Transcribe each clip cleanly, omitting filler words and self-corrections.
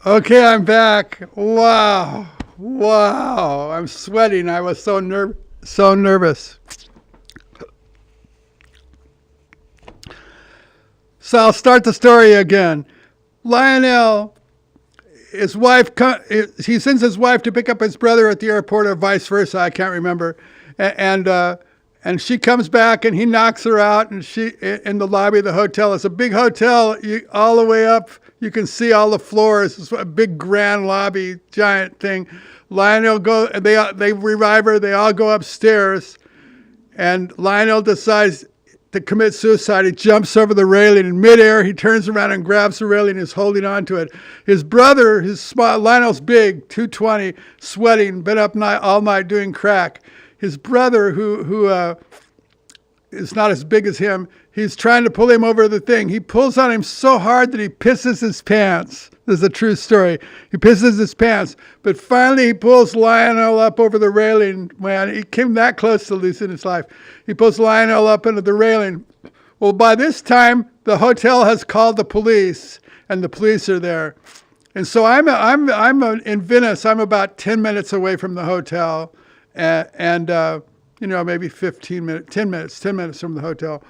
Okay, I'm back. Wow. Wow. I'm sweating. I was so nervous. So I'll start the story again. Lionel, his wife, he sends his wife to pick up his brother at the airport or vice versa. I can't remember. And she comes back and he knocks her out and she in the lobby of the hotel. It's a big hotel, all the way up. You can see all the floors. It's a big grand lobby, giant thing. Lionel they revive her. They all go upstairs, and Lionel decides to commit suicide. He jumps over the railing in midair. He turns around and grabs the railing and is holding on to it. His brother, Lionel's big, 220, sweating, been up all night doing crack. His brother, who is not as big as him, he's trying to pull him over the thing. He pulls on him so hard that he pisses his pants. This is a true story. He pisses his pants. But finally he pulls Lionel up over the railing. Man, he came that close to losing his life. He pulls Lionel up into the railing. Well, by this time, the hotel has called the police, and the police are there. And so I'm in Venice. I'm about 10 minutes away from the hotel. Maybe 10 minutes from the hotel.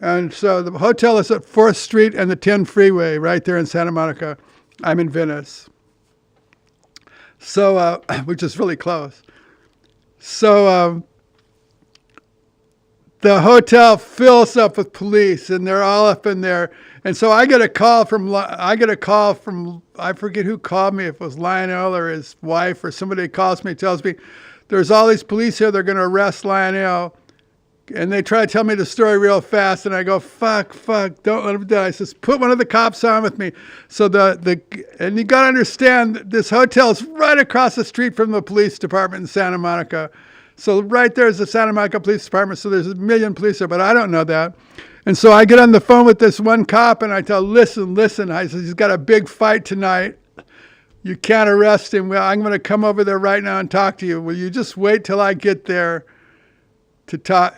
And so the hotel is at 4th Street and the 10 freeway right there in Santa Monica. I'm in Venice. So, which is really close. So, the hotel fills up with police and they're all up in there. And so I get a call from, I forget who called me, if it was Lionel or his wife or somebody calls me, tells me, there's all these police here, they're going to arrest Lionel. And they try to tell me the story real fast, and I go, fuck, don't let them die. I says, put one of the cops on with me. So and you got to understand, this hotel's right across the street from the police department in Santa Monica. So right there is the Santa Monica Police Department, so there's a million police there, but I don't know that. And so I get on the phone with this one cop, and I tell, listen. I said, he's got a big fight tonight. You can't arrest him. Well, I'm going to come over there right now and talk to you. Will you just wait till I get there to talk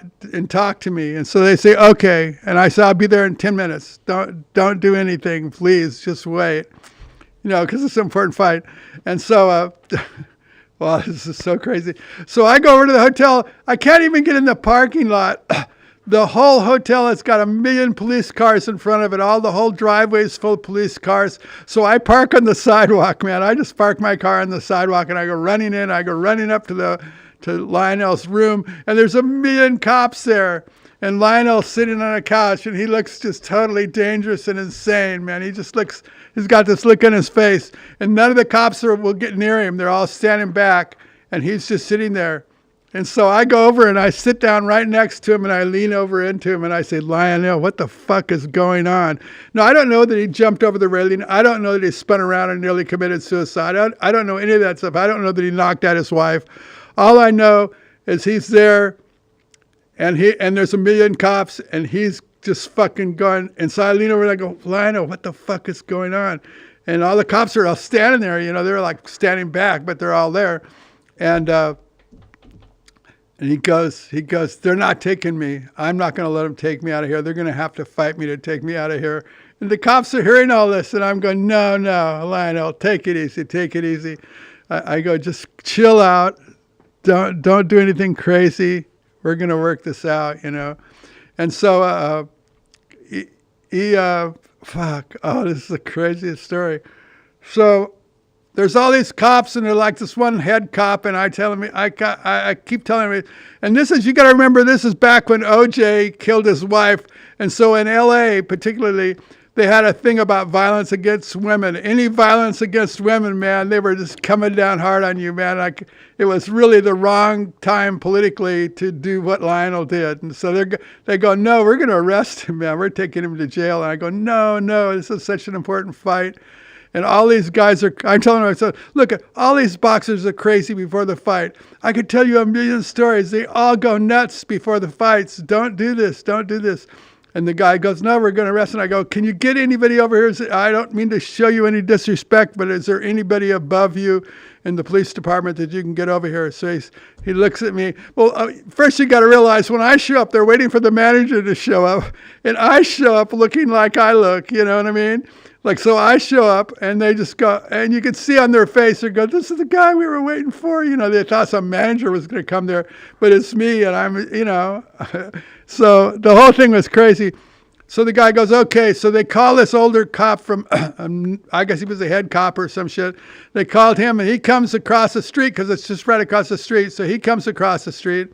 to me? And so they say, okay. And I say, I'll be there in 10 minutes. Don't do anything, please. Just wait. Because it's an important fight. And so, well, this is so crazy. So I go over to the hotel. I can't even get in the parking lot. The whole hotel has got a million police cars in front of it. The whole driveway is full of police cars. So I park on the sidewalk, man. I just park my car on the sidewalk and I go running in. I go running up to Lionel's room, and there's a million cops there. And Lionel's sitting on a couch, and he looks just totally dangerous and insane, man. He's got this look on his face, and none of the cops will get near him. They're all standing back, and he's just sitting there. And so I go over and I sit down right next to him and I lean over into him and I say, Lionel, what the fuck is going on? Now, I don't know that he jumped over the railing. I don't know that he spun around and nearly committed suicide. I don't know any of that stuff. I don't know that he knocked out his wife. All I know is he's there and there's a million cops and he's just fucking going. And so I lean over and I go, Lionel, what the fuck is going on? And all the cops are all standing there, they're like standing back, but they're all there. And he goes, they're not taking me. I'm not going to let them take me out of here. They're going to have to fight me to take me out of here. And the cops are hearing all this, and I'm going, no, Lionel, take it easy. I go, just chill out. Don't do anything crazy. We're going to work this out, And so fuck, this is the craziest story. So there's all these cops, and they're like this one head cop, and I keep telling him, and you got to remember, this is back when OJ killed his wife, and so in LA particularly, they had a thing about violence against women. Any violence against women, man, they were just coming down hard on you, man. It was really the wrong time politically to do what Lionel did, and so they go, no, we're going to arrest him, man. We're taking him to jail, and I go, no, this is such an important fight. And all these guys I'm telling myself, look, all these boxers are crazy before the fight. I could tell you a million stories. They all go nuts before the fights. Don't do this. And the guy goes, no, we're going to arrest him. I go, can you get anybody over here? I don't mean to show you any disrespect, but is there anybody above you? in the police department that you can get over here. So he looks at me. Well, first you got to realize when I show up, they're waiting for the manager to show up. And I show up looking like I look, you know what I mean? Like, so I show up and they just go, and you can see on their face, they go, this is the guy we were waiting for. You know, they thought some manager was going to come there, but it's me and I'm, you know. So the whole thing was crazy. So the guy goes, okay. So they call this older cop from, I guess he was a head cop or some shit. They called him and he comes across the street because it's just right across the street. So he comes across the street.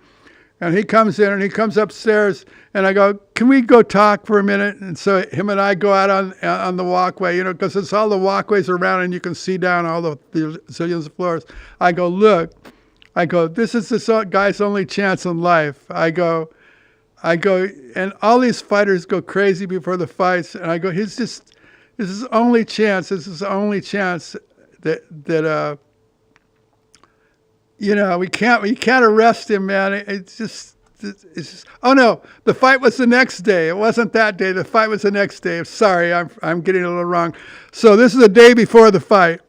And he comes in and he comes upstairs and I go, can we go talk for a minute? And so him and I go out on the walkway, you know, because it's all the walkways around and you can see down all the zillions of floors. I go, look, this is this guy's only chance in life. I go, and all these fighters go crazy before the fights. And I go, this is his only chance. This is the only chance that you know, we can't arrest him, man. It's just, oh no, the fight was the next day. It wasn't that day. The fight was the next day. Sorry, I'm getting a little wrong. So this is the day before the fight.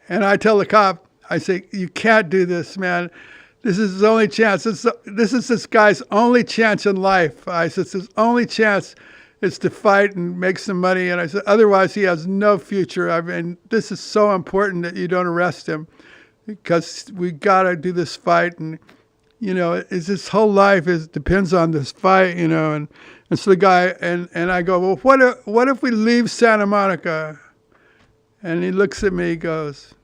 And I tell the cop, I say, you can't do this, man. This is his only chance. This is this guy's only chance in life. I said, his only chance is to fight and make some money. And I said, otherwise he has no future. I mean, this is so important that you don't arrest him. Because we got to do this fight, and you know, his whole life depends on this fight, you know. And so the guy and I go, well, what if we leave Santa Monica? And he looks at me, he goes,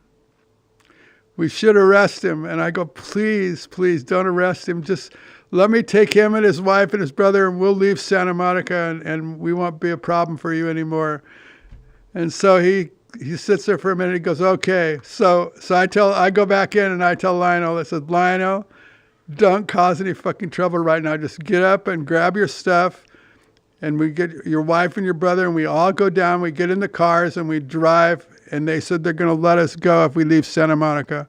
we should arrest him. And I go, please don't arrest him. Just let me take him and his wife and his brother, and we'll leave Santa Monica, and we won't be a problem for you anymore. And so he sits there for a minute. He goes, okay. So I go back in and I tell Lionel, I said, Lionel, don't cause any fucking trouble right now. Just get up and grab your stuff. And we get your wife and your brother and we all go down. We get in the cars and we drive. And they said they're going to let us go if we leave Santa Monica.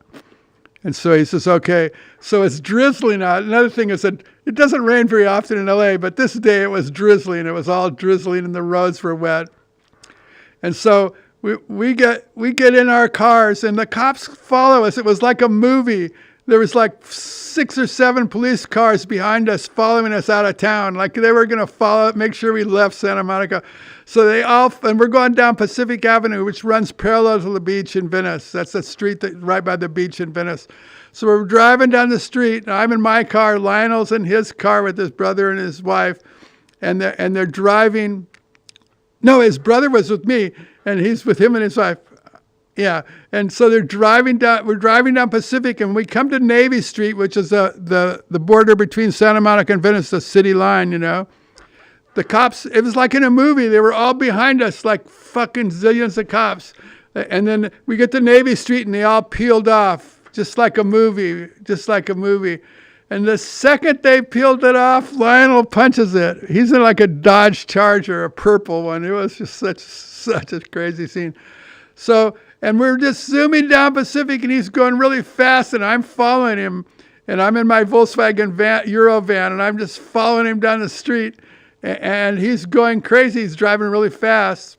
And so he says, okay. So it's drizzling out. Another thing is that it doesn't rain very often in LA, but this day it was drizzling. It was all drizzling and the roads were wet. And so we get in our cars and the cops follow us. It was like a movie. There was like 6 or 7 police cars behind us following us out of town. Like they were going to follow, make sure we left Santa Monica. So and we're going down Pacific Avenue, which runs parallel to the beach in Venice. That's the street right by the beach in Venice. So we're driving down the street and I'm in my car. Lionel's in his car with his brother and his wife. And they're driving. No, his brother was with me. And he's with him and his wife. Yeah. And so we're driving down Pacific and we come to Navy Street, which is the border between Santa Monica and Venice, the city line, you know. The cops, it was like in a movie. They were all behind us, like fucking zillions of cops. And then we get to Navy Street and they all peeled off, just like a movie. And the second they peeled it off, Lionel punches it. He's in like a Dodge Charger, a purple one. It was just such a crazy scene. So, and we're just zooming down Pacific and he's going really fast and I'm following him. And I'm in my Volkswagen Euro van and I'm just following him down the street. And he's going crazy. He's driving really fast.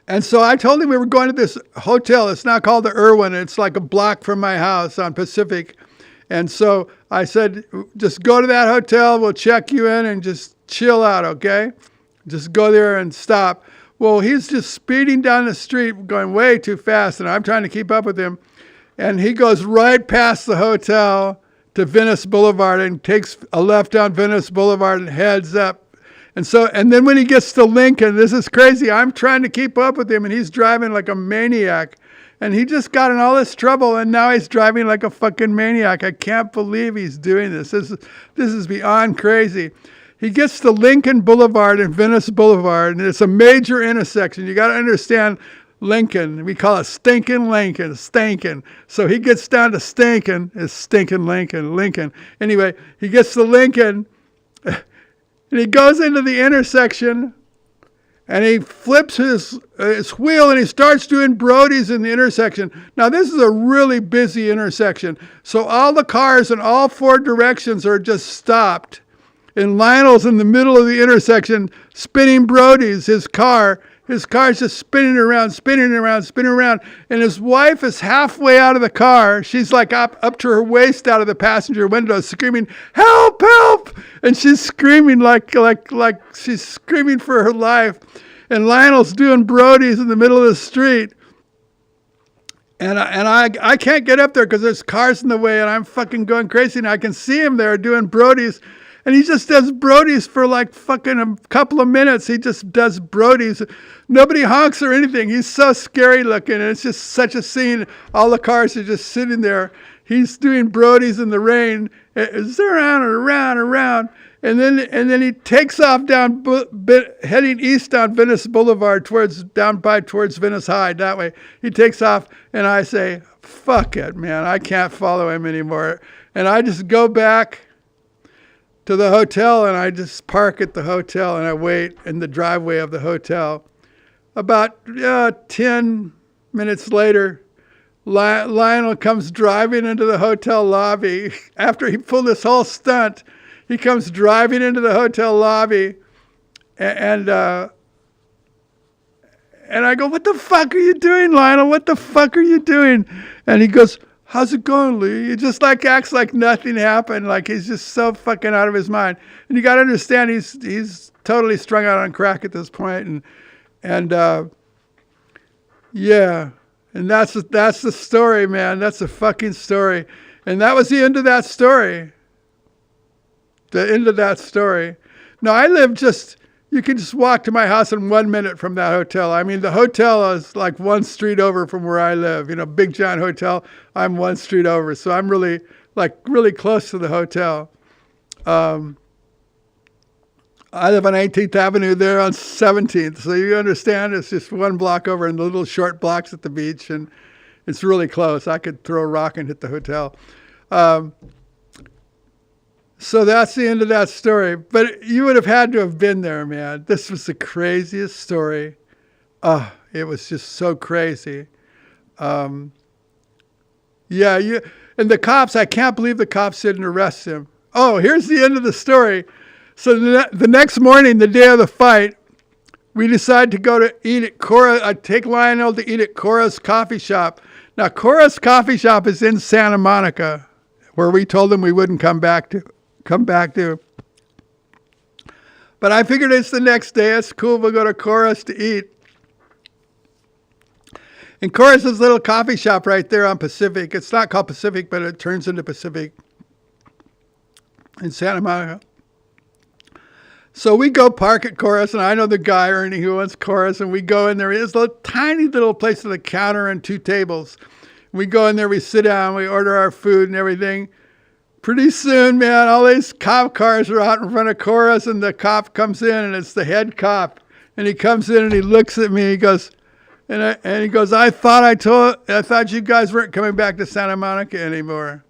And so I told him we were going to this hotel. It's now called the Irwin. It's like a block from my house on Pacific. And so I said, just go to that hotel. We'll check you in and just chill out, okay? Just go there and stop. Well, he's just speeding down the street, going way too fast, and I'm trying to keep up with him. And he goes right past the hotel to Venice Boulevard and takes a left on Venice Boulevard and heads up. And then when he gets to Lincoln, this is crazy. I'm trying to keep up with him, and he's driving like a maniac. And he just got in all this trouble, and now he's driving like a fucking maniac. I can't believe he's doing this. This is beyond crazy. He gets to Lincoln Boulevard and Venice Boulevard, and it's a major intersection. You got to understand Lincoln. We call it Stinkin' Lincoln, Stinkin'. So he gets down to Stinkin', it's Stinkin' Lincoln. Anyway, he gets to Lincoln, and he goes into the intersection, and he flips his wheel and he starts doing Brodies in the intersection. Now, this is a really busy intersection. So all the cars in all 4 directions are just stopped. And Lionel's in the middle of the intersection spinning Brodies, his car. His car's just spinning around, spinning around, spinning around. And his wife is halfway out of the car. She's like up to her waist out of the passenger window, screaming, "Help, help!" And she's screaming like she's screaming for her life. And Lionel's doing Brodies in the middle of the street. And I can't get up there because there's cars in the way, and I'm fucking going crazy. And I can see him there doing Brodies. And he just does Brodies for like fucking a couple of minutes. He just does Brodies. Nobody honks or anything. He's so scary looking. And it's just such a scene. All the cars are just sitting there. He's doing Brodies in the rain. It's around and around and around. And then he takes off down, heading east on Venice Boulevard towards Venice High, that way. He takes off, and I say, fuck it, man. I can't follow him anymore. And I just go back to the hotel, and I just park at the hotel, and I wait in the driveway of the hotel. About 10 minutes later, Lionel comes driving into the hotel lobby. After he pulled this whole stunt, he comes driving into the hotel lobby, and I go, "What the fuck are you doing, Lionel? What the fuck are you doing?" And he goes, "How's it going, Lee?" He just like acts like nothing happened, like he's just so fucking out of his mind. And you got to understand, he's totally strung out on crack at this point, and yeah, and that's the story, man. That's the fucking story, and that was the end of that story. The end of that story. No, I live you can just walk to my house in 1 minute from that hotel. I mean, the hotel is like one street over from where I live. Big giant hotel. I'm one street over. So I'm really close to the hotel. I live on 18th Avenue there on 17th. So you understand, it's just one block over and the little short blocks at the beach. And it's really close. I could throw a rock and hit the hotel. So that's the end of that story. But you would have had to have been there, man. This was the craziest story. Oh, it was just so crazy. And the cops, I can't believe the cops didn't arrest him. Oh, here's the end of the story. So the next morning, the day of the fight, we decided to go to eat at Cora. I take Lionel to eat at Cora's Coffee Shop. Now, Cora's Coffee Shop is in Santa Monica, where we told them we wouldn't come back to. But I figured it's the next day. It's cool. We'll go to Cora's to eat. And Cora's is a little coffee shop right there on Pacific. It's not called Pacific, but it turns into Pacific in Santa Monica. So we go park at Cora's, and I know the guy, Ernie, who owns Cora's, and we go in there. It's a tiny little place with a counter and 2 tables. We go in there, we sit down, we order our food and everything. Pretty soon, man, all these cop cars are out in front of Cora's, and the cop comes in, and it's the head cop. And he comes in and he looks at me. He goes, I thought you guys weren't coming back to Santa Monica anymore.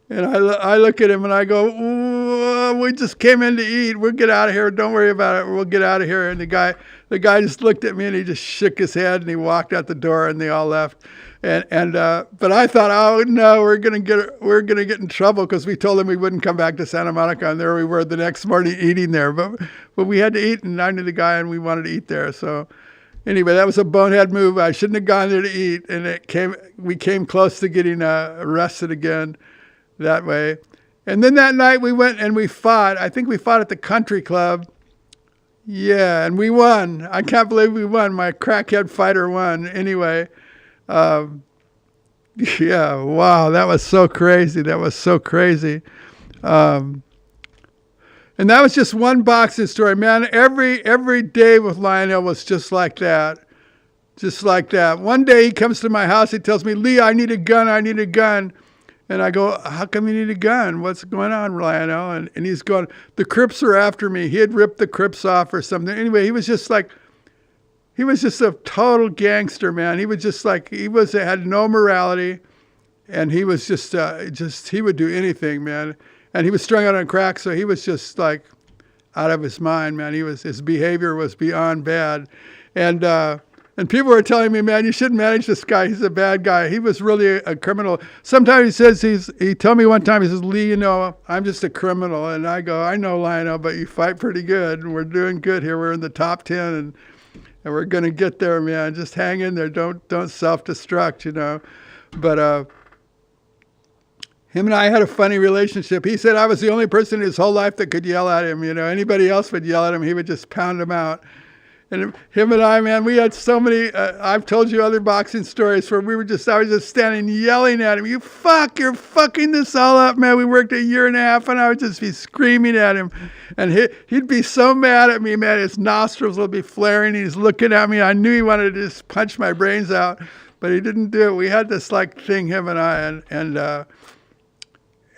And I look at him and I go, we just came in to eat. We'll get out of here. Don't worry about it. We'll get out of here. And the guy just looked at me and he just shook his head and he walked out the door and they all left. But I thought, oh no, we're gonna get in trouble because we told them we wouldn't come back to Santa Monica, and there we were the next morning eating there. But we had to eat, and I knew the guy, and we wanted to eat there. So anyway, that was a bonehead move. I shouldn't have gone there to eat, and we came close to getting arrested again that way. And then that night we went and we fought. I think we fought at the country club. Yeah, and we won. I can't believe we won. My crackhead fighter won. Anyway. Yeah, wow, that was so crazy. And that was just one boxing story, man. Every day with Lionel was just like that. One day he comes to my house, he tells me, "Lee, I need a gun. And I go, "How come you need a gun? What's going on, Lionel?" And he's going, "The Crips are after me." He had ripped the Crips off or something. Anyway, he was just a total gangster, man. He had no morality, and he was he would do anything, man. And he was strung out on crack, so he was just like out of his mind, man. His behavior was beyond bad. And people were telling me, "Man, you shouldn't manage this guy. He's a bad guy." He was really a criminal. Sometimes he told me one time, he says, "Lee, I'm just a criminal." And I go, "I know, Lionel, but you fight pretty good, and we're doing good here. We're in the top 10. and we're gonna get there, man. Just hang in there. Don't self-destruct, you know. But him and I had a funny relationship. He said I was the only person in his whole life that could yell at him. You know, anybody else would yell at him, he would just pound him out. And him and I, man, we had so many, I've told you other boxing stories where I was just standing yelling at him. You're fucking this all up, man. We worked a year and a half and I would just be screaming at him. And he'd be so mad at me, man. His nostrils would be flaring. He's looking at me. I knew he wanted to just punch my brains out, but he didn't do it. We had this like thing, him and I,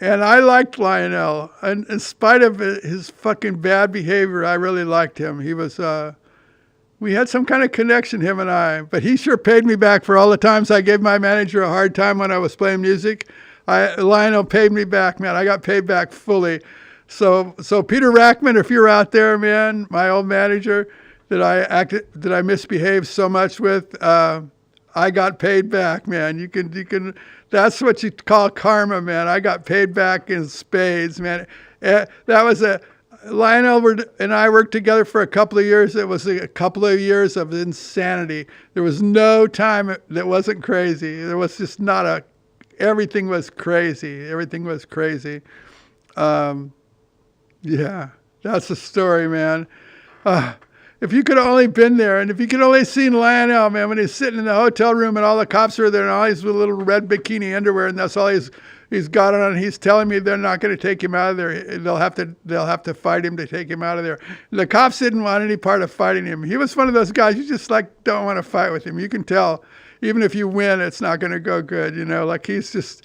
and I liked Lionel. And in spite of his fucking bad behavior, I really liked him. He was, we had some kind of connection, him and I. But he sure paid me back for all the times I gave my manager a hard time when I was playing music. Lionel paid me back, man. I got paid back fully. So Peter Rackman, if you're out there, man, my old manager that I misbehaved so much with, I got paid back, man. You can. That's what you call karma, man. I got paid back in spades, man. That was Lionel and I worked together for a couple of years. It was a couple of years of insanity. There was no time that wasn't crazy. There was just everything was crazy. Everything was crazy. Yeah, that's the story, man. If you could have only been there, and if you could only seen Lionel, man, when he's sitting in the hotel room and all the cops are there and all he's with little red bikini underwear and that's all he's got on. He's telling me they're not going to take him out of there. They'll have to fight him to take him out of there. The cops didn't want any part of fighting him. He was one of those guys you just like don't want to fight with him. You can tell, even if you win, it's not going to go good. You know, like he's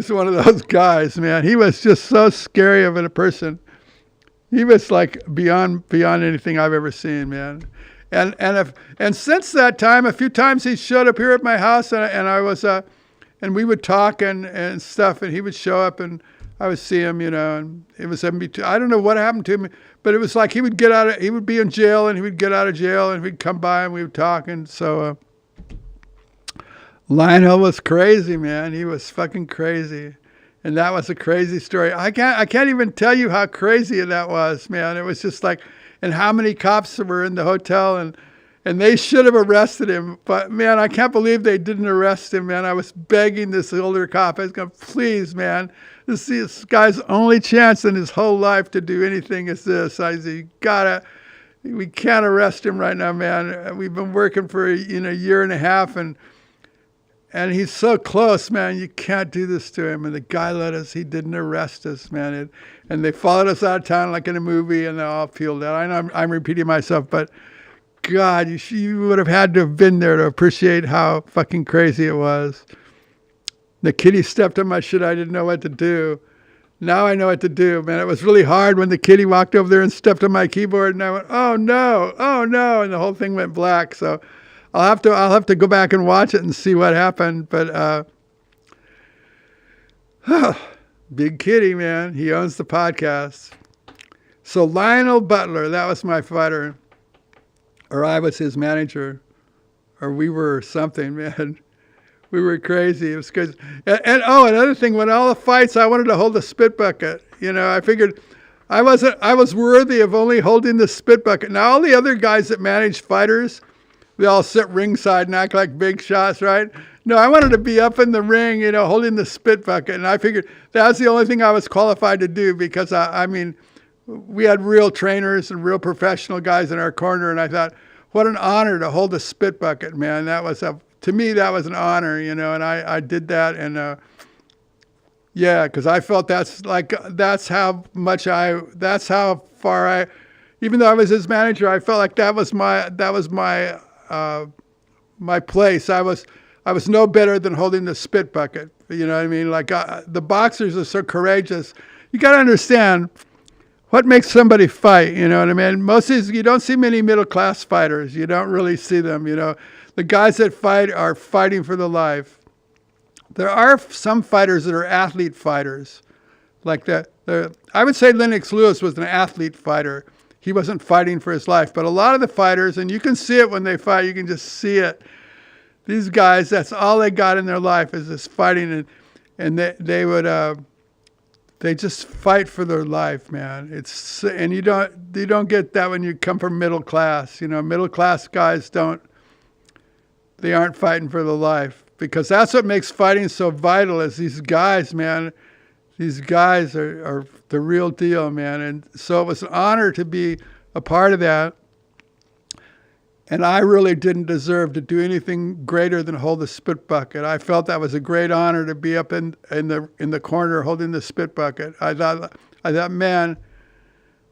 one of those guys, man. He was just so scary of a person. He was like beyond anything I've ever seen, man. And since that time, a few times he showed up here at my house, and I was and we would talk and stuff, and he would show up, and I would see him, you know, and it was MB2. I don't know what happened to him, but it was like he would be in jail, and he would get out of jail, and we'd come by, and we would talk, and so Lionel was crazy, man. He was fucking crazy. And that was a crazy story. I can't even tell you how crazy that was, man. It was just like, and how many cops were in the hotel, and they should have arrested him. But man, I can't believe they didn't arrest him, man. I was begging this older cop. I was going, please, man, this guy's only chance in his whole life to do anything is this. I said, we can't arrest him right now, man. We've been working for a year and a half, and he's so close, man. You can't do this to him. And the guy he didn't arrest us, man. And they followed us out of town like in a movie, and they all peeled out. I know I'm repeating myself, but God, you would have had to have been there to appreciate how fucking crazy it was. The kitty stepped on my shit. I didn't know what to do. Now I know what to do, man. It was really hard when the kitty walked over there and stepped on my keyboard, and I went, oh no, and the whole thing went black. So I'll have to go back and watch it and see what happened. But Big Kitty, man, he owns the podcast. So Lionel Butler, that was my fighter, or I was his manager, or we were something, man. We were crazy. It was crazy. And another thing, when all the fights, I wanted to hold the spit bucket. You know, I figured I was worthy of only holding the spit bucket. Now all the other guys that manage fighters, they all sit ringside and act like big shots, right? No, I wanted to be up in the ring, you know, holding the spit bucket. And I figured that was the only thing I was qualified to do because, I mean, we had real trainers and real professional guys in our corner. And I thought, what an honor to hold the spit bucket, man. To me, that was an honor, you know, and I did that. And, yeah, because I felt that's how far even though I was his manager, I felt like that was my place. I was no better than holding the spit bucket. You know what I mean? Like the boxers are so courageous. You got to understand what makes somebody fight. You know what I mean? Most of these, you don't see many middle class fighters. You don't really see them. You know, the guys that fight are fighting for their life. There are some fighters that are athlete fighters, like that. I would say Lennox Lewis was an athlete fighter. He wasn't fighting for his life. But a lot of the fighters, and you can see it when they fight, you can just see it. These guys, that's all they got in their life is this fighting. And they would, They just fight for their life, man. And you don't get that when you come from middle class. You know, middle class guys they aren't fighting for their life, because that's what makes fighting so vital. Is these guys, man. These guys are the real deal, man. And so it was an honor to be a part of that. And I really didn't deserve to do anything greater than hold the spit bucket. I felt that was a great honor to be up in the corner holding the spit bucket. I thought, man,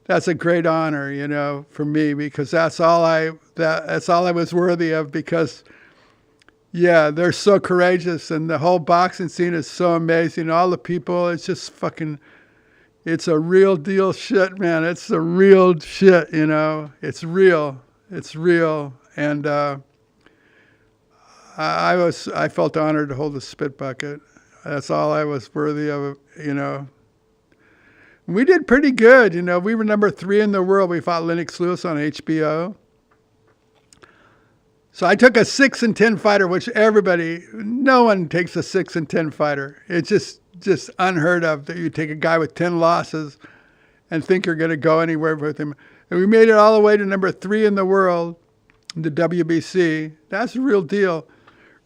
that's a great honor, you know, for me, because that's all I was worthy of. Because, yeah, they're so courageous, and the whole boxing scene is so amazing. All the people, it's just fucking, it's a real deal shit, man. It's the real shit, you know. It's real. It's real, and I felt honored to hold the spit bucket. That's all I was worthy of, you know. We did pretty good, you know. We were number 3 in the world. We fought Lennox Lewis on HBO. So I took a 6-10 fighter, which no one takes a 6-10 fighter. It's just unheard of that you take a guy with 10 losses and think you're going to go anywhere with him. And we made it all the way to number 3 in the world, in the WBC. That's a real deal.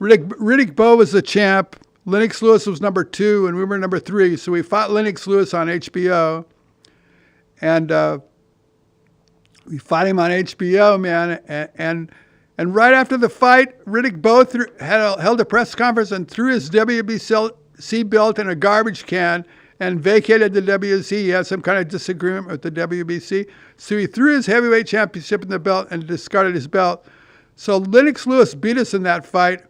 Riddick Bowe was the champ. Lennox Lewis was number 2, and we were number 3. So we fought Lennox Lewis on HBO. And we fought him on HBO, man. And right after the fight, Riddick Bowe held a press conference and threw his WBC belt in a garbage can and vacated the WBC. He had some kind of disagreement with the WBC. So he threw his heavyweight championship in the belt and discarded his belt. So Lennox Lewis beat us in that fight.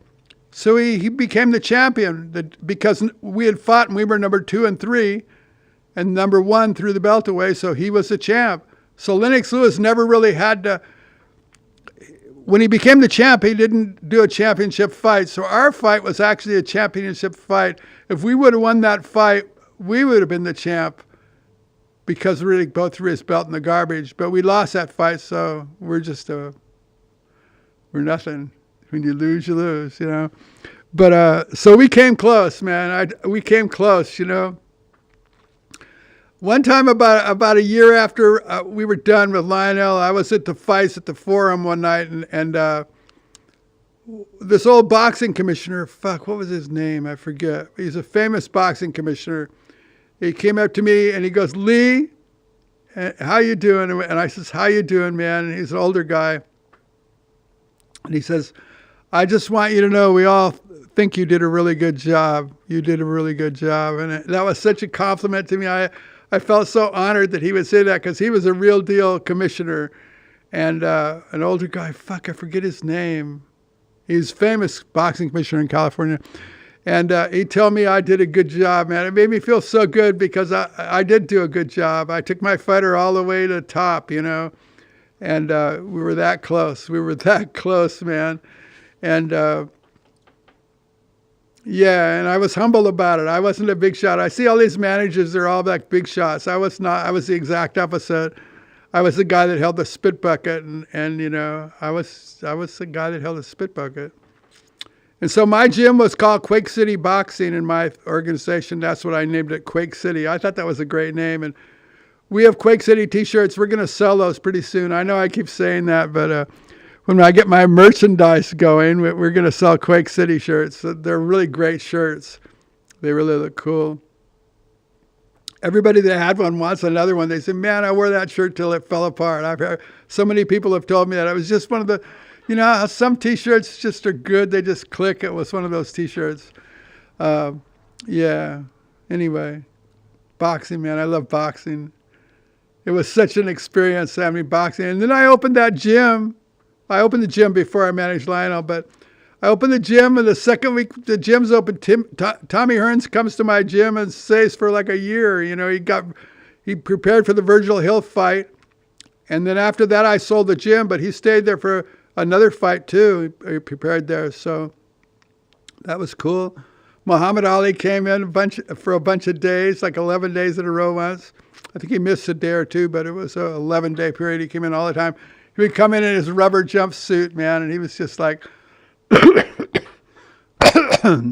So he became the champion because we had fought and we were number 2 and 3, and number 1 threw the belt away. So he was the champ. So Lennox Lewis never really had to, when he became the champ, he didn't do a championship fight. So our fight was actually a championship fight. If we would have won that fight, we would have been the champ, because Riddick Bowe threw his belt in the garbage. But we lost that fight, so we're nothing. When you lose, you lose, you know. But so we came close, man. We came close, you know. One time, about a year after we were done with Lionel, I was at the fights at the Forum one night, and this old boxing commissioner, what was his name? I forget. He's a famous boxing commissioner. He came up to me and he goes, "Lee, how you doing?" And I says, "How you doing, man?" And he's an older guy. And he says, "I just want you to know we all think you did a really good job. You did a really good job." And that was such a compliment to me. I felt so honored that he would say that, because he was a real deal commissioner. And an older guy, I forget his name. He's a famous boxing commissioner in California. And he told me I did a good job, man. It made me feel so good, because I did do a good job. I took my fighter all the way to the top, you know. And we were that close. We were that close, man. And yeah, and I was humble about it. I wasn't a big shot. I see all these managers, they're all like big shots. I was not. I was the exact opposite. I was the guy that held the spit bucket, and you know, I was the guy that held the spit bucket. And so my gym was called Quake City Boxing in my organization. That's what I named it, Quake City. I thought that was a great name. And we have Quake City t-shirts. We're going to sell those pretty soon. I know I keep saying that, but when I get my merchandise going, we're going to sell Quake City shirts. They're really great shirts. They really look cool. Everybody that had one wants another one. They say, "Man, I wore that shirt till it fell apart." I've heard, so many people have told me that. It was just one of the, you know, how some t-shirts just are good. They just click. It was one of those t-shirts. Yeah. Anyway, boxing, man. I love boxing. It was such an experience having boxing. And then I opened that gym. I opened the gym before I managed Lionel, but I opened the gym, and the second week the gym's open, Tommy Hearns comes to my gym and stays for like a year. You know, he prepared for the Virgil Hill fight. And then after that, I sold the gym, but he stayed there for another fight too. He prepared there. So that was cool. Muhammad Ali came in for a bunch of days, like 11 days in a row once. I think he missed a day or two, but it was an 11-day period. He came in all the time. He would come in his rubber jumpsuit, man, and he was just like,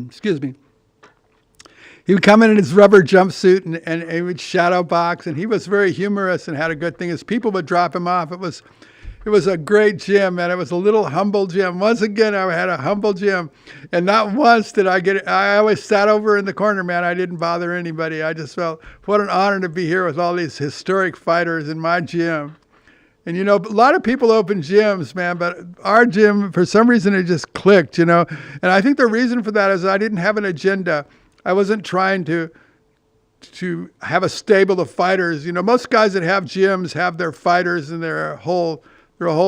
excuse me. he would come in his rubber jumpsuit and he would shadow box, and he was very humorous and had a good thing. His people would drop him off. It was a great gym, man. It was a little humble gym. Once again, I had a humble gym, and not once did I get it. I always sat over in the corner, man. I didn't bother anybody. I just felt what an honor to be here with all these historic fighters in my gym. And, a lot of people open gyms, man, but our gym, for some reason, it just clicked, And I think the reason for that is I didn't have an agenda. I wasn't trying to have a stable of fighters. Most guys that have gyms have their fighters and they're a whole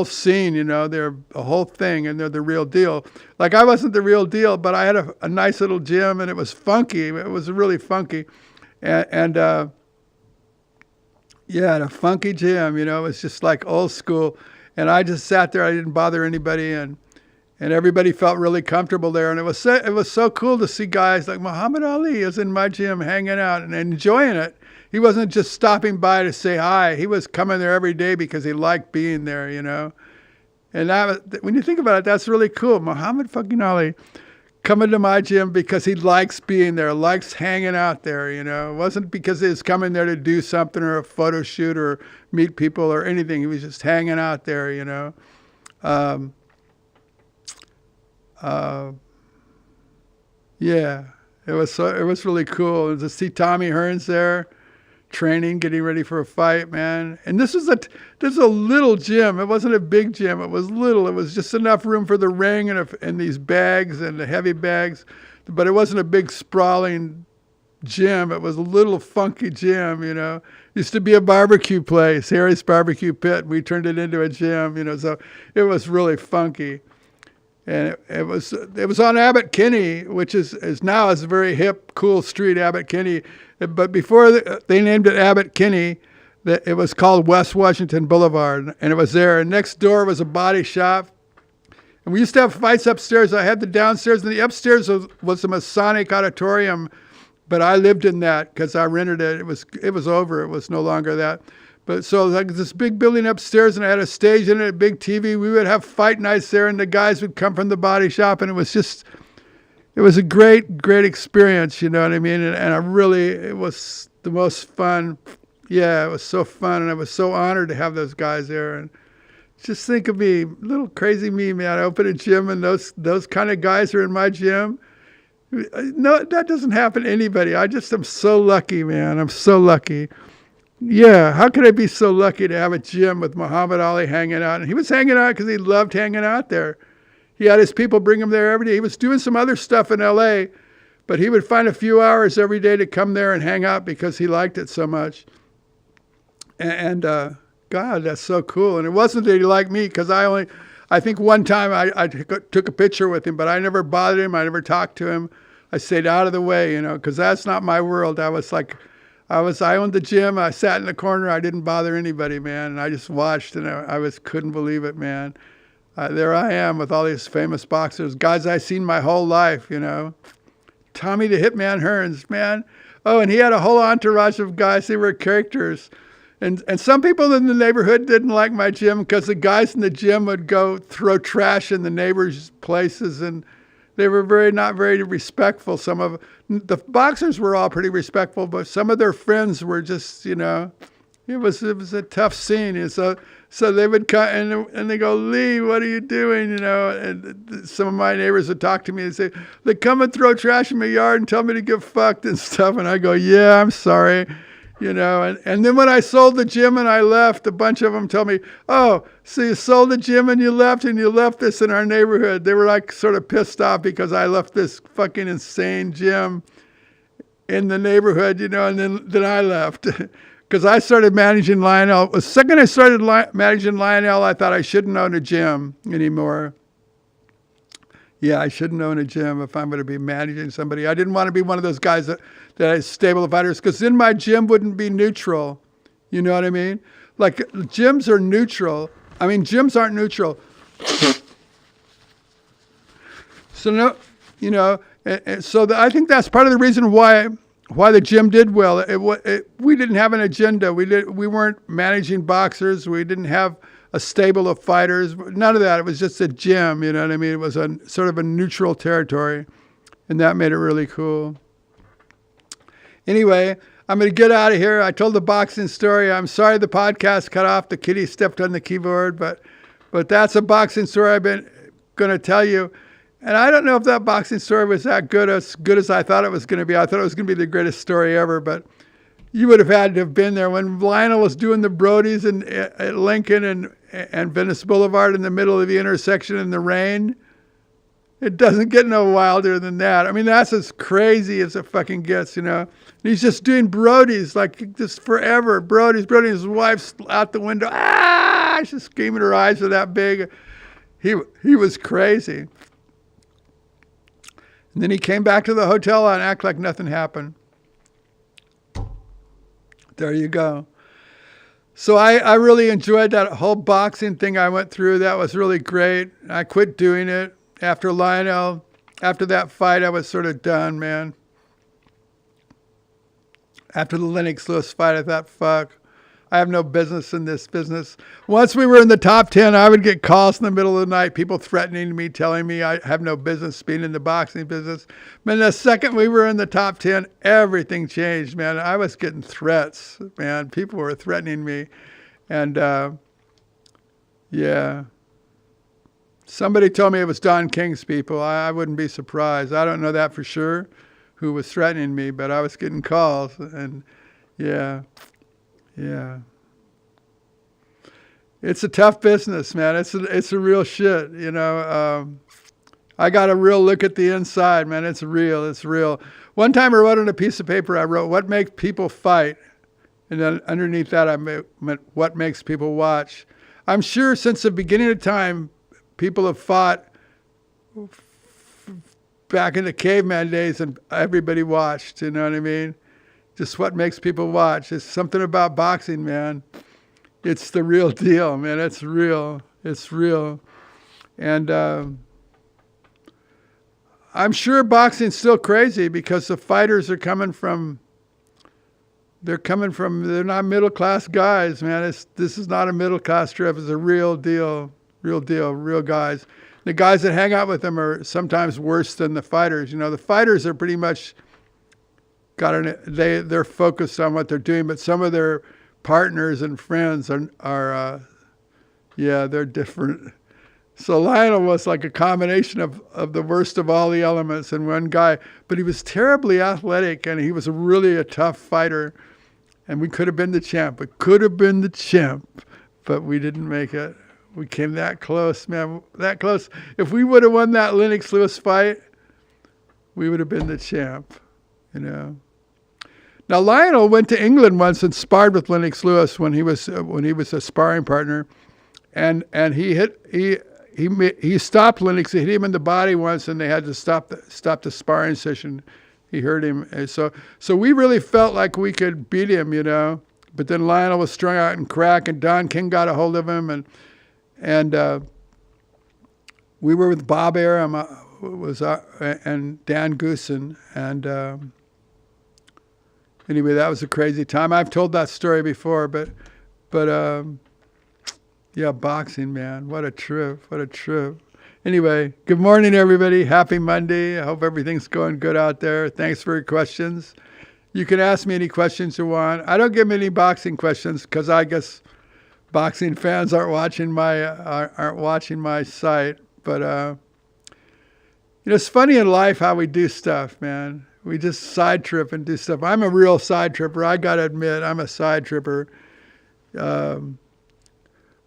scene, they're a whole thing, and they're the real deal. Like, I wasn't the real deal, but I had a nice little gym, and it was funky. It was really funky. Yeah, a funky gym, it was just like old school. And I just sat there. I didn't bother anybody, and everybody felt really comfortable there. And it was so cool to see guys like Muhammad Ali is in my gym hanging out and enjoying it. He wasn't just stopping by to say hi. He was coming there every day because he liked being there, And when you think about it, that's really cool. Muhammad fucking Ali coming to my gym because he likes being there, likes hanging out there, It wasn't because he was coming there to do something or a photo shoot or meet people or anything. He was just hanging out there, Yeah, it was really cool. And to see Tommy Hearns there, training, getting ready for a fight, man. And this is a little gym. It wasn't a big gym. It was little. It was just enough room for the ring and these bags and the heavy bags. But it wasn't a big sprawling gym. It was a little funky gym, Used to be a barbecue place, Harry's Barbecue Pit. We turned it into a gym, So it was really funky. And it was on Abbott Kinney, which is now a very hip, cool street, Abbott Kinney. But before they named it Abbott Kinney, it was called West Washington Boulevard, and it was there. And next door was a body shop. And we used to have fights upstairs. I had the downstairs, and the upstairs was a Masonic auditorium, but I lived in that because I rented it. It was over. It was no longer that. But so like this big building upstairs, and I had a stage in it, a big TV. We would have fight nights there, and the guys would come from the body shop, and it was a great, great experience, you know what I mean? And it was the most fun. Yeah, it was so fun, and I was so honored to have those guys there. And just think of me, little crazy me, man. I open a gym, and those kind of guys are in my gym. No, that doesn't happen to anybody. I just am so lucky, man. I'm so lucky. Yeah, how could I be so lucky to have a gym with Muhammad Ali hanging out? And he was hanging out because he loved hanging out there. He had his people bring him there every day. He was doing some other stuff in L.A., but he would find a few hours every day to come there and hang out because he liked it so much. And God, that's so cool. And it wasn't that he liked me, because I think one time I took a picture with him, but I never bothered him. I never talked to him. I stayed out of the way, because that's not my world. I owned the gym. I sat in the corner. I didn't bother anybody, man. And I just watched, and I couldn't believe it, man. There I am with all these famous boxers, guys I've seen my whole life, Tommy the Hitman Hearns, man. Oh, and he had a whole entourage of guys. They were characters. And some people in the neighborhood didn't like my gym because the guys in the gym would go throw trash in the neighbors' places, and they were not very respectful. Some of the boxers were all pretty respectful, but some of their friends were just, it was a tough scene. And so they would come and they go, Lee, what are you doing? And some of my neighbors would talk to me and say, they come and throw trash in my yard and tell me to get fucked and stuff. And I go, yeah, I'm sorry. And then when I sold the gym and I left, a bunch of them told me, oh, so you sold the gym and you left this in our neighborhood. They were like sort of pissed off because I left this fucking insane gym in the neighborhood, and then I left. Because I started managing Lionel. The second I started managing Lionel, I thought I shouldn't own a gym anymore. Yeah, I shouldn't own a gym if I'm going to be managing somebody. I didn't want to be one of those guys that is stable of fighters, because then my gym wouldn't be neutral. You know what I mean? Like, gyms are neutral. I mean, gyms aren't neutral. So, I think that's part of the reason why the gym did well. We didn't have an agenda. We weren't managing boxers. We didn't have a stable of fighters. None of that. It was just a gym, you know what I mean? It was a sort of a neutral territory, and that made it really cool. Anyway, I'm going to get out of here. I told the boxing story. I'm sorry the podcast cut off. The kitty stepped on the keyboard, but that's a boxing story I've been going to tell you. And I don't know if that boxing story was that good as I thought it was going to be. I thought it was going to be the greatest story ever, but you would have had to have been there when Lionel was doing the Brodies at Lincoln and Venice Boulevard in the middle of the intersection in the rain. It doesn't get no wilder than that. I mean, that's as crazy as it fucking gets, you know. And he's just doing Brodies, like, just forever. Brodies. His wife's out the window. Ah! She's screaming, her eyes are that big. He was crazy. And then he came back to the hotel and acted like nothing happened. There you go. So I really enjoyed that whole boxing thing I went through. That was really great. I quit doing it. After Lionel, after that fight, I was sort of done, man. After the Lennox Lewis fight, I thought, fuck, I have no business in this business. Once we were in the top 10, I would get calls in the middle of the night, people threatening me, telling me I have no business being in the boxing business. But the second we were in the top 10, everything changed, man. I was getting threats, man. People were threatening me. And, yeah. Somebody told me it was Don King's people. I wouldn't be surprised. I don't know that for sure, who was threatening me, but I was getting calls. And, yeah. It's a tough business, man. It's a real shit, you know. I got a real look at the inside, man. It's real. One time I wrote on a piece of paper, I wrote, what makes people fight? And then underneath that, I meant, what makes people watch? I'm sure since the beginning of time, people have fought back in the caveman days and everybody watched, you know what I mean? Just what makes people watch. It's something about boxing, man. It's the real deal, man. It's real. And I'm sure boxing's still crazy because the fighters are they're not middle-class guys, man. This is not a middle-class trip. It's a real deal, real guys. The guys that hang out with them are sometimes worse than the fighters. You know, the fighters are pretty much they're focused on what they're doing, but some of their partners and friends are they're different. So Lionel was like a combination of the worst of all the elements in one guy, but he was terribly athletic and he was really a tough fighter. And we could have been the champ. But we didn't make it. We came that close, man, that close. If we would have won that Lennox Lewis fight, we would have been the champ, you know. Now Lionel went to England once and sparred with Lennox Lewis when he was a sparring partner, and he stopped Lennox. He hit him in the body once, and they had to stop the sparring session. He hurt him, and so we really felt like we could beat him, you know. But then Lionel was strung out and crack, and Don King got a hold of him, and we were with Bob Arum, and Dan Goosen, and anyway, that was a crazy time. I've told that story before, but yeah, boxing, man, what a trip. Anyway, good morning, everybody. Happy Monday. I hope everything's going good out there. Thanks for your questions. You can ask me any questions you want. I don't give many boxing questions because I guess boxing fans aren't watching my site. But it's funny in life how we do stuff, man. We just side trip and do stuff. I'm a real side tripper. I got to admit, I'm a side tripper.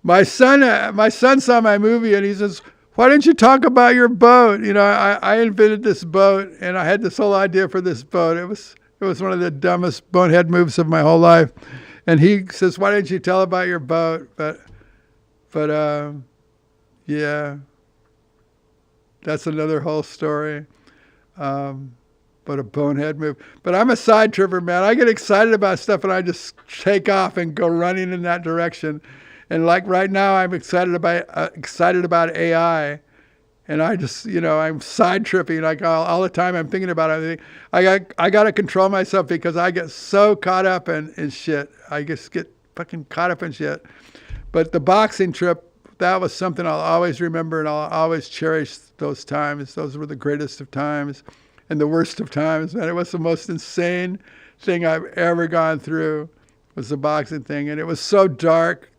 My son saw my movie and he says, why didn't you talk about your boat? You know, I invented this boat and I had this whole idea for this boat. It was one of the dumbest bonehead moves of my whole life. And he says, why didn't you tell about your boat? But yeah, that's another whole story. But a bonehead move. But I'm a side tripper, man. I get excited about stuff and I just take off and go running in that direction. And like right now, I'm excited about AI, and I just, I'm side tripping. Like all the time, I'm thinking about everything. I got to control myself because I get so caught up in shit. I just get fucking caught up in shit. But the boxing trip, that was something I'll always remember, and I'll always cherish those times. Those were the greatest of times, and the worst of times. Man, it was the most insane thing I've ever gone through was the boxing thing. And it was so dark.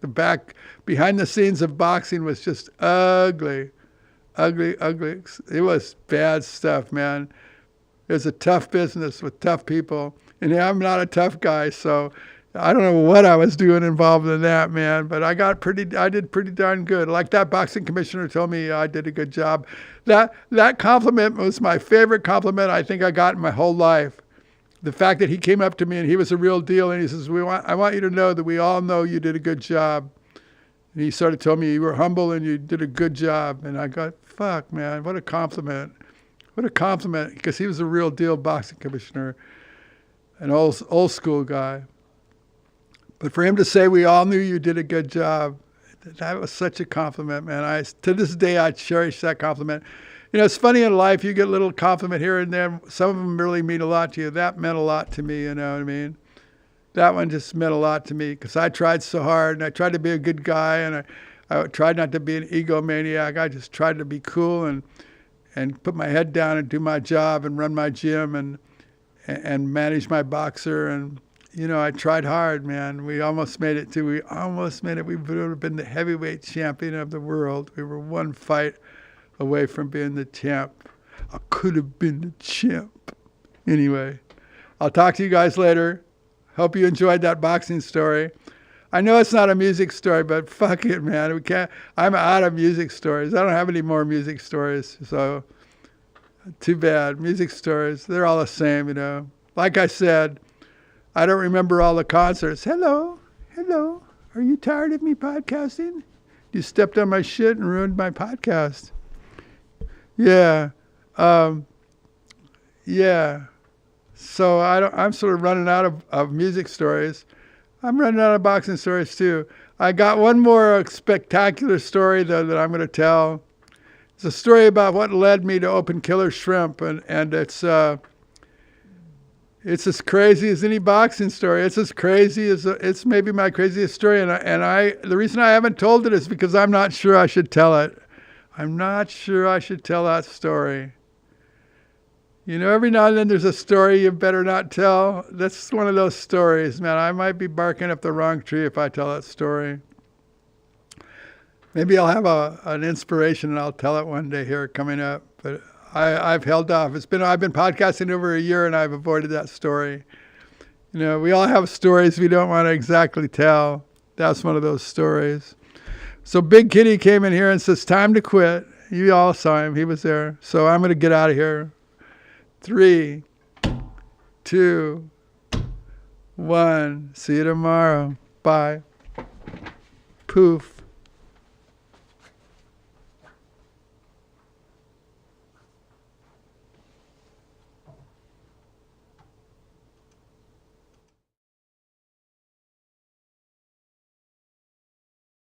Behind the scenes of boxing was just ugly. Ugly, ugly. It was bad stuff, man. It was a tough business with tough people. And I'm not a tough guy, so I don't know what I was doing involved in that, man. But I did pretty darn good. Like that boxing commissioner told me I did a good job. That compliment was my favorite compliment I think I got in my whole life. The fact that he came up to me and he was a real deal, and he says, I want you to know that we all know you did a good job. And he sort of told me you were humble and you did a good job. And I got, fuck, man, what a compliment. What a compliment, because he was a real deal boxing commissioner, an old school guy. But for him to say we all knew you did a good job, that was such a compliment, man. To this day, I cherish that compliment. You know, it's funny in life, you get a little compliment here and there. Some of them really mean a lot to you. That meant a lot to me, you know what I mean? That one just meant a lot to me because I tried so hard, and I tried to be a good guy, and I tried not to be an egomaniac. I just tried to be cool and put my head down and do my job and run my gym and manage my boxer. And, you know, I tried hard, man. We almost made it too. We almost made it. We would have been the heavyweight champion of the world. We were one fight away from being the champ. I could have been the champ. Anyway, I'll talk to you guys later. Hope you enjoyed that boxing story. I know it's not a music story, but fuck it, man. I'm out of music stories. I don't have any more music stories, so too bad. Music stories, they're all the same, you know. Like I said, I don't remember all the concerts. Hello, are you tired of me podcasting? You stepped on my shit and ruined my podcast. Yeah. So I'm sort of running out of music stories. I'm running out of boxing stories too. I got one more spectacular story though that I'm going to tell. It's a story about what led me to open Killer Shrimp, and it's as crazy as any boxing story. It's as crazy as it's maybe my craziest story, and the reason I haven't told it is because I'm not sure I should tell it. I'm not sure I should tell that story. You know, every now and then there's a story you better not tell. That's one of those stories, man. I might be barking up the wrong tree if I tell that story. Maybe I'll have an inspiration and I'll tell it one day here coming up. But I've held off. I've been podcasting over a year and I've avoided that story. You know, we all have stories we don't want to exactly tell. That's one of those stories. So Big Kitty came in here and says, time to quit. You all saw him. He was there. So I'm going to get out of here. 3, 2, 1. See you tomorrow. Bye. Poof.